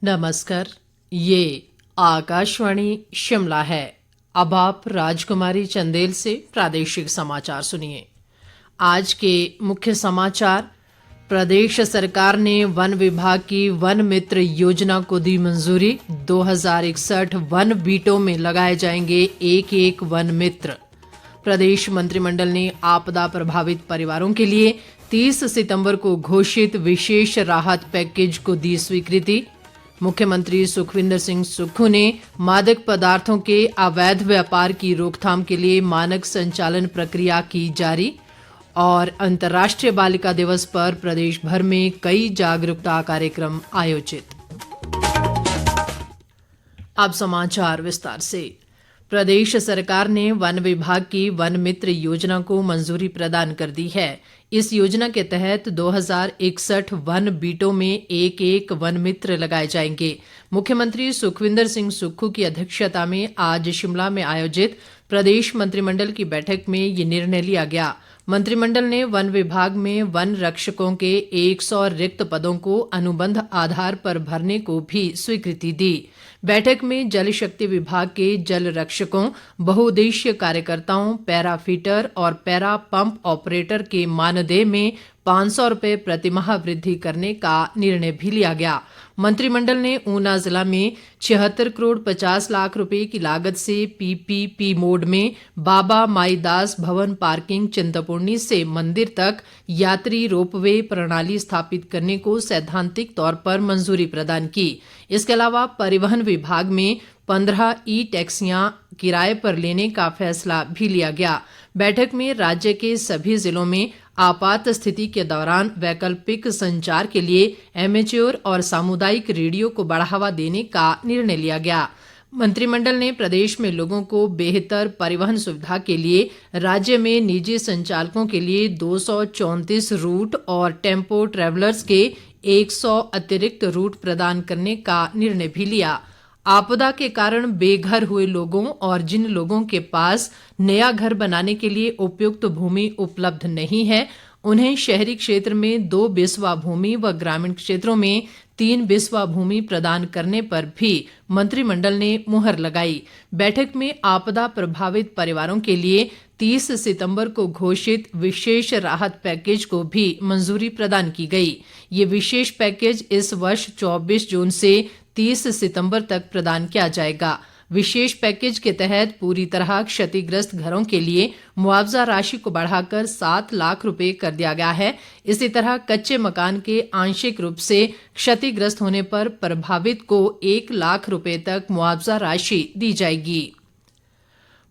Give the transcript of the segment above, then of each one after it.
नमस्कार। ये आकाशवाणी शिमला है। अब आप राजकुमारी चंदेल से प्रादेशिक समाचार सुनिए। आज के मुख्य समाचार। प्रदेश सरकार ने वन विभाग की वन मित्र योजना को दी मंजूरी। 2061 वन बीटों में लगाए जाएंगे एक एक वन मित्र। प्रदेश मंत्रिमंडल ने आपदा प्रभावित परिवारों के लिए 30 सितंबर को घोषित विशेष राहत पैकेज को दी स्वीकृति। मुख्यमंत्री सुखविंदर सिंह सुक्खू ने मादक पदार्थों के अवैध व्यापार की रोकथाम के लिए मानक संचालन प्रक्रिया की जारी। और अंतर्राष्ट्रीय बालिका दिवस पर प्रदेश भर में कई जागरूकता कार्यक्रम आयोजित। अब समाचार विस्तार से। प्रदेश सरकार ने वन विभाग की वन मित्र योजना को मंजूरी प्रदान कर दी है। इस योजना के तहत 2061 वन बीटों में एक एक वन मित्र लगाए जाएंगे। मुख्यमंत्री सुखविंदर सिंह सुक्खू की अध्यक्षता में आज शिमला में आयोजित प्रदेश मंत्रिमंडल की बैठक में ये निर्णय लिया गया। मंत्रिमंडल ने वन विभाग में वन रक्षकों के 100 रिक्त पदों को अनुबंध आधार पर भरने को भी स्वीकृति दी। बैठक में जल शक्ति विभाग के जल रक्षकों, बहुउद्देशीय कार्यकर्ताओं, पैरा फीटर और पैरा पंप ऑपरेटर के मानदेय में 500 रुपये प्रतिमाह वृद्धि करने का निर्णय भी लिया गया। मंत्रिमंडल ने ऊना जिला में 76 करोड़ 50 लाख रुपए की लागत से पीपीपी मोड में बाबा माईदास भवन पार्किंग चिंतपूर्णी से मंदिर तक यात्री रोपवे प्रणाली स्थापित करने को सैद्धांतिक तौर पर मंजूरी प्रदान की। इसके अलावा परिवहन विभाग में 15 ई टैक्सियां किराए पर लेने का फैसला भी लिया गया। बैठक में राज्य के सभी जिलों में आपात स्थिति के दौरान वैकल्पिक संचार के लिए एमेच्योर और सामुदायिक रेडियो को बढ़ावा देने का निर्णय लिया गया। मंत्रिमंडल ने प्रदेश में लोगों को बेहतर परिवहन सुविधा के लिए राज्य में निजी संचालकों के लिए 234 रूट और टेम्पो ट्रैवलर्स के 100 अतिरिक्त रूट प्रदान करने का निर्णय भी लिया। आपदा के कारण बेघर हुए लोगों और जिन लोगों के पास नया घर बनाने के लिए उपयुक्त भूमि उपलब्ध नहीं है, उन्हें शहरी क्षेत्र में 2 बिस्वा भूमि व ग्रामीण क्षेत्रों में 3 बिस्वा भूमि प्रदान करने पर भी मंत्रिमंडल ने मुहर लगाई। बैठक में आपदा प्रभावित परिवारों के लिए 30 सितंबर को घोषित विशेष राहत पैकेज को भी मंजूरी प्रदान की गई। ये विशेष पैकेज इस वर्ष 24 जून से 30 सितंबर तक प्रदान किया जाएगा। विशेष पैकेज के तहत पूरी तरह क्षतिग्रस्त घरों के लिए मुआवजा राशि को बढ़ाकर 7 लाख रुपए कर दिया गया है। इसी तरह कच्चे मकान के आंशिक रूप से क्षतिग्रस्त होने पर प्रभावित को 1 लाख रुपए तक मुआवजा राशि दी जाएगी।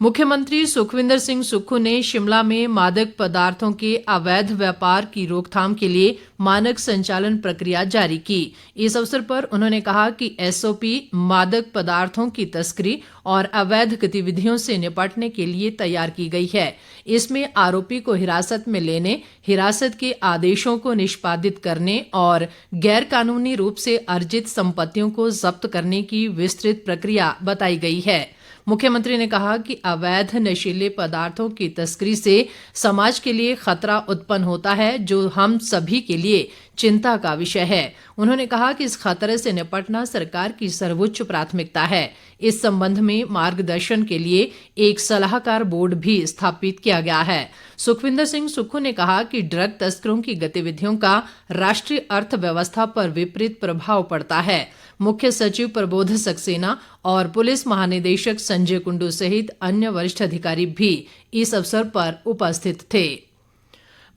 मुख्यमंत्री सुखविंदर सिंह सुक्खू ने शिमला में मादक पदार्थों के अवैध व्यापार की रोकथाम के लिए मानक संचालन प्रक्रिया जारी की। इस अवसर पर उन्होंने कहा कि एसओपी मादक पदार्थों की तस्करी और अवैध गतिविधियों से निपटने के लिए तैयार की गई है। इसमें आरोपी को हिरासत में लेने, हिरासत के आदेशों को निष्पादित करने और गैर कानूनी रूप से अर्जित संपत्तियों को जब्त करने की विस्तृत प्रक्रिया बताई गई है। मुख्यमंत्री ने कहा कि अवैध नशीले पदार्थों की तस्करी से समाज के लिए खतरा उत्पन्न होता है, जो हम सभी के लिए चिंता का विषय है। उन्होंने कहा कि इस खतरे से निपटना सरकार की सर्वोच्च प्राथमिकता है। इस संबंध में मार्गदर्शन के लिए एक सलाहकार बोर्ड भी स्थापित किया गया है। सुखविंदर सिंह सुक्खू ने कहा कि ड्रग तस्करों की गतिविधियों का राष्ट्रीय अर्थव्यवस्था पर विपरीत प्रभाव पड़ता है। मुख्य सचिव प्रबोध सक्सेना और पुलिस महानिदेशक संजय कुंडू सहित अन्य वरिष्ठ अधिकारी भी इस अवसर पर उपस्थित थे।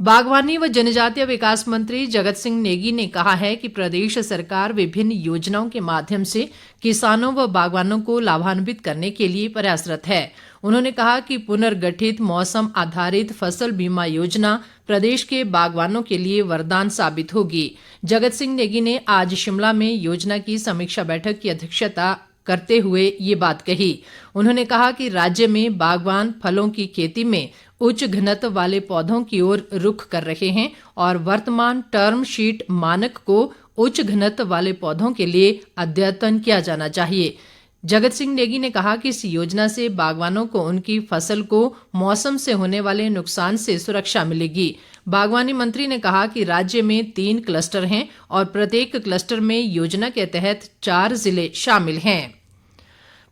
बागवानी व जनजातीय विकास मंत्री जगत सिंह नेगी ने कहा है कि प्रदेश सरकार विभिन्न योजनाओं के माध्यम से किसानों व बागवानों को लाभान्वित करने के लिए प्रयासरत है। उन्होंने कहा कि पुनर्गठित मौसम आधारित फसल बीमा योजना प्रदेश के बागवानों के लिए वरदान साबित होगी। जगत सिंह नेगी ने आज शिमला में योजना की समीक्षा बैठक की अध्यक्षता करते हुए ये बात कही। उन्होंने कहा कि राज्य में बागवान फलों की खेती में उच्च घनत्व वाले पौधों की ओर रुख कर रहे हैं और वर्तमान टर्म शीट मानक को उच्च घनत्व वाले पौधों के लिए अद्यतन किया जाना चाहिए। जगत सिंह नेगी ने कहा कि इस योजना से बागवानों को उनकी फसल को मौसम से होने वाले नुकसान से सुरक्षा मिलेगी। बागवानी मंत्री ने कहा कि राज्य में 3 क्लस्टर हैं और प्रत्येक क्लस्टर में योजना के तहत 4 जिले शामिल हैं।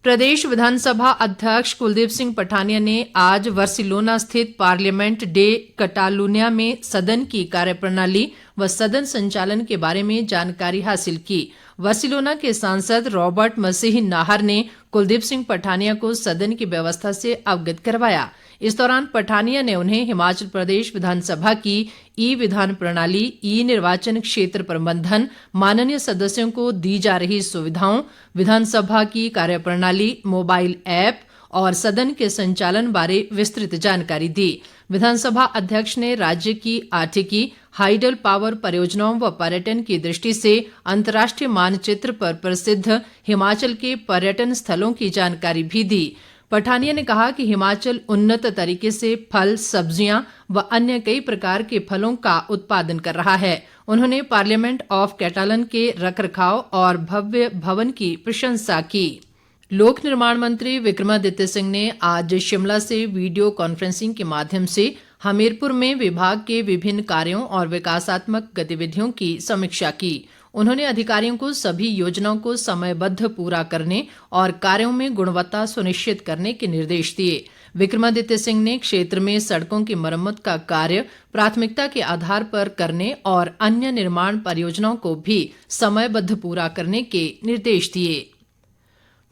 प्रदेश विधानसभा अध्यक्ष कुलदीप सिंह पठानिया ने आज बार्सिलोना स्थित पार्लियामेंट डे कटालुनिया में सदन की कार्यप्रणाली व सदन संचालन के बारे में जानकारी हासिल की। बार्सिलोना के सांसद रॉबर्ट मसीह नाहर ने कुलदीप सिंह पठानिया को सदन की व्यवस्था से अवगत करवाया। इस दौरान पठानिया ने उन्हें हिमाचल प्रदेश विधानसभा की ई विधान प्रणाली, ई निर्वाचन क्षेत्र प्रबंधन, माननीय सदस्यों को दी जा रही सुविधाओं, विधानसभा की कार्यप्रणाली, मोबाइल ऐप और सदन के संचालन बारे विस्तृत जानकारी दी। विधानसभा अध्यक्ष ने राज्य की आर्थिकी, हाइडल पावर परियोजनाओं व पर्यटन की दृष्टि से अंतर्राष्ट्रीय मानचित्र पर प्रसिद्ध हिमाचल के पर्यटन स्थलों की जानकारी भी दी। पठानिया ने कहा कि हिमाचल उन्नत तरीके से फल, सब्जियां व अन्य कई प्रकार के फलों का उत्पादन कर रहा है। उन्होंने पार्लियामेंट ऑफ कैटालन के रखरखाव और भव्य भवन की प्रशंसा की। लोक निर्माण मंत्री विक्रमादित्य सिंह ने आज शिमला से वीडियो कॉन्फ्रेंसिंग के माध्यम से हमीरपुर में विभाग के विभिन्न कार्यों और विकासात्मक गतिविधियों की समीक्षा की। उन्होंने अधिकारियों को सभी योजनाओं को समयबद्ध पूरा करने और कार्यों में गुणवत्ता सुनिश्चित करने के निर्देश दिए। विक्रमादित्य सिंह ने क्षेत्र में सड़कों की मरम्मत का कार्य प्राथमिकता के आधार पर करने और अन्य निर्माण परियोजनाओं को भी समयबद्ध पूरा करने के निर्देश दिए।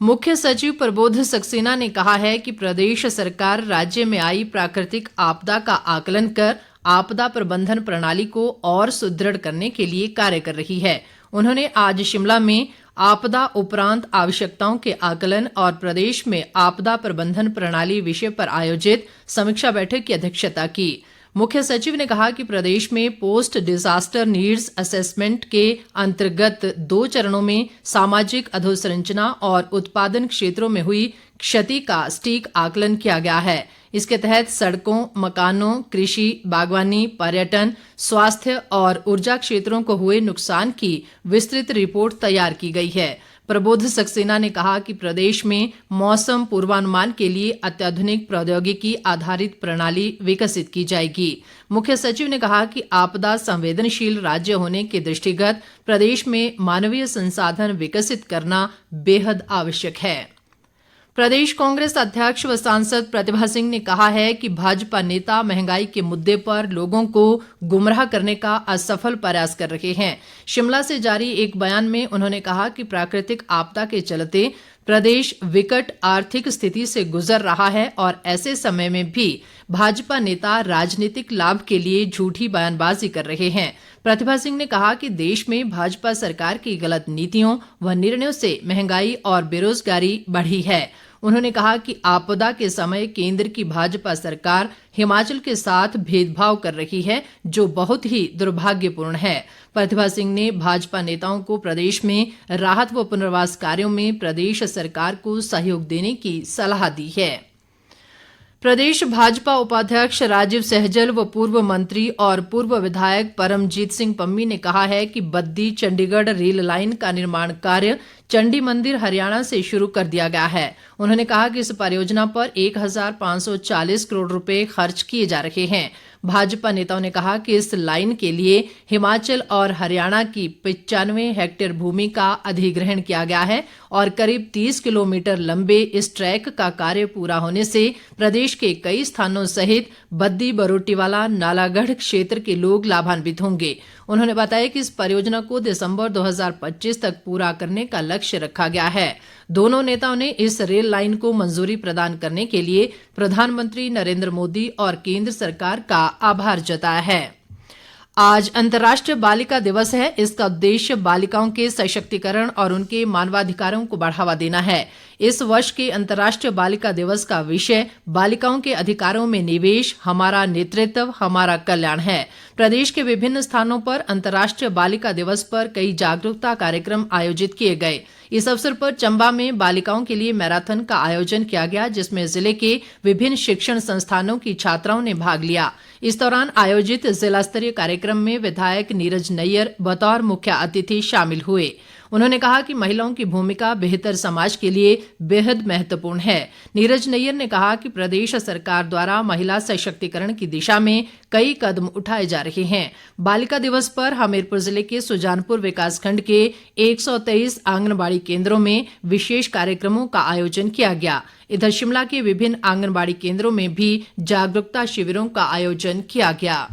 मुख्य सचिव प्रबोध सक्सेना ने कहा है कि प्रदेश सरकार राज्य में आई प्राकृतिक आपदा का आकलन कर आपदा प्रबंधन प्रणाली को और सुदृढ़ करने के लिए कार्य कर रही है। उन्होंने आज शिमला में आपदा उपरांत आवश्यकताओं के आकलन और प्रदेश में आपदा प्रबंधन प्रणाली विषय पर आयोजित समीक्षा बैठक की अध्यक्षता की। मुख्य सचिव ने कहा कि प्रदेश में पोस्ट डिजास्टर नीड्स असेसमेंट के अंतर्गत 2 चरणों में सामाजिक अधोसंरचना और उत्पादन क्षेत्रों में हुई क्षति का सटीक आकलन किया गया है। इसके तहत सड़कों, मकानों, कृषि, बागवानी, पर्यटन, स्वास्थ्य और ऊर्जा क्षेत्रों को हुए नुकसान की विस्तृत रिपोर्ट तैयार की गई है। प्रबोध सक्सेना ने कहा कि प्रदेश में मौसम पूर्वानुमान के लिए अत्याधुनिक प्रौद्योगिकी आधारित प्रणाली विकसित की जाएगी। मुख्य सचिव ने कहा कि आपदा संवेदनशील राज्य होने के दृष्टिगत प्रदेश में मानवीय संसाधन विकसित करना बेहद आवश्यक है। प्रदेश कांग्रेस अध्यक्ष व सांसद प्रतिभा सिंह ने कहा है कि भाजपा नेता महंगाई के मुद्दे पर लोगों को गुमराह करने का असफल प्रयास कर रहे हैं। शिमला से जारी एक बयान में उन्होंने कहा कि प्राकृतिक आपदा के चलते प्रदेश विकट आर्थिक स्थिति से गुजर रहा है और ऐसे समय में भी भाजपा नेता राजनीतिक लाभ के लिए झूठी बयानबाजी कर रहे हैं। प्रतिभा सिंह ने कहा कि देश में भाजपा सरकार की गलत नीतियों व निर्णयों से महंगाई और बेरोजगारी बढ़ी है। उन्होंने कहा कि आपदा के समय केंद्र की भाजपा सरकार हिमाचल के साथ भेदभाव कर रही है, जो बहुत ही दुर्भाग्यपूर्ण है। प्रतिभा सिंह ने भाजपा नेताओं को प्रदेश में राहत व पुनर्वास कार्यों में प्रदेश सरकार को सहयोग देने की सलाह दी है। प्रदेश भाजपा उपाध्यक्ष राजीव सहजल व पूर्व मंत्री और पूर्व विधायक परमजीत सिंह पम्मी ने कहा है कि बद्दी चंडीगढ़ रेल लाइन का निर्माण कार्य चंडी मंदिर हरियाणा से शुरू कर दिया गया है। उन्होंने कहा कि इस परियोजना पर 1540 करोड़ रुपए खर्च किए जा रहे हैं। भाजपा नेताओं ने कहा कि इस लाइन के लिए हिमाचल और हरियाणा की 95 हेक्टेयर भूमि का अधिग्रहण किया गया है और करीब 30 किलोमीटर लंबे इस ट्रैक का कार्य पूरा होने से प्रदेश के कई स्थानों सहित बद्दी, बरोटीवाला, नालागढ़ क्षेत्र के लोग लाभान्वित होंगे। उन्होंने बताया कि इस परियोजना को दिसंबर 2025 तक पूरा करने का लक्ष्य रखा गया है। दोनों नेताओं ने इस रेल लाइन को मंजूरी प्रदान करने के लिए प्रधानमंत्री नरेंद्र मोदी और केंद्र सरकार का आभार जताया है। आज अंतर्राष्ट्रीय बालिका दिवस है। इसका उद्देश्य बालिकाओं के सशक्तिकरण और उनके मानवाधिकारों को बढ़ावा देना है। इस वर्ष के अंतर्राष्ट्रीय बालिका दिवस का विषय बालिकाओं के अधिकारों में निवेश, हमारा नेतृत्व, हमारा कल्याण है। प्रदेश के विभिन्न स्थानों पर अंतर्राष्ट्रीय बालिका दिवस पर कई जागरूकता कार्यक्रम आयोजित किए गए। इस अवसर पर चंबा में बालिकाओं के लिए मैराथन का आयोजन किया गया, जिसमें जिले के विभिन्न शिक्षण संस्थानों की छात्राओं ने भाग लिया। इस दौरान आयोजित जिला स्तरीय कार्यक्रम में विधायक नीरज नैयर बतौर मुख्य अतिथि शामिल हुए। उन्होंने कहा कि महिलाओं की भूमिका बेहतर समाज के लिए बेहद महत्वपूर्ण है। नीरज नैयर ने कहा कि प्रदेश सरकार द्वारा महिला सशक्तिकरण की दिशा में कई कदम उठाए जा रहे हैं। बालिका दिवस पर हमीरपुर जिले के सुजानपुर विकासखंड के 123 आंगनबाड़ी केंद्रों में विशेष कार्यक्रमों का आयोजन किया गया। इधर शिमला के विभिन्न आंगनबाड़ी केंद्रों में भी जागरूकता शिविरों का आयोजन किया गया।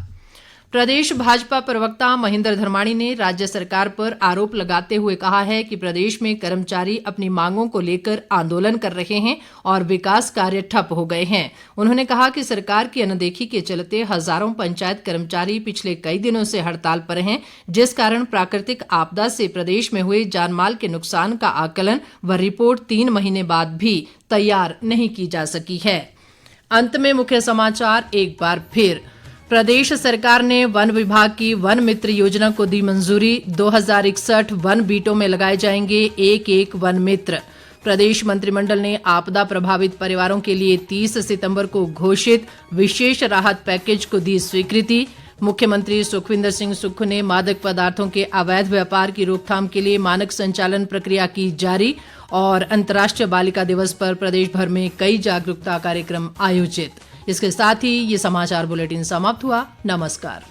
प्रदेश भाजपा प्रवक्ता महेंद्र धर्माणी ने राज्य सरकार पर आरोप लगाते हुए कहा है कि प्रदेश में कर्मचारी अपनी मांगों को लेकर आंदोलन कर रहे हैं और विकास कार्य ठप हो गए हैं। उन्होंने कहा कि सरकार की अनदेखी के चलते हजारों पंचायत कर्मचारी पिछले कई दिनों से हड़ताल पर हैं, जिस कारण प्राकृतिक आपदा से प्रदेश में हुए जानमाल के नुकसान का आकलन व रिपोर्ट 3 महीने बाद भी तैयार नहीं की जा सकी है। अंत में मुख्य समाचार एक बार फिर। प्रदेश सरकार ने वन विभाग की वन मित्र योजना को दी मंजूरी। 2061 वन बीटों में लगाए जाएंगे एक वन मित्र। प्रदेश मंत्रिमंडल ने आपदा प्रभावित परिवारों के लिए 30 सितंबर को घोषित विशेष राहत पैकेज को दी स्वीकृति। मुख्यमंत्री सुखविंदर सिंह सुक्खू ने मादक पदार्थों के अवैध व्यापार की रोकथाम के लिए मानक संचालन प्रक्रिया की जारी। और अंतर्राष्ट्रीय बालिका दिवस पर प्रदेश भर में कई जागरूकता कार्यक्रम आयोजित। इसके साथ ही ये समाचार बुलेटिन समाप्त हुआ। नमस्कार।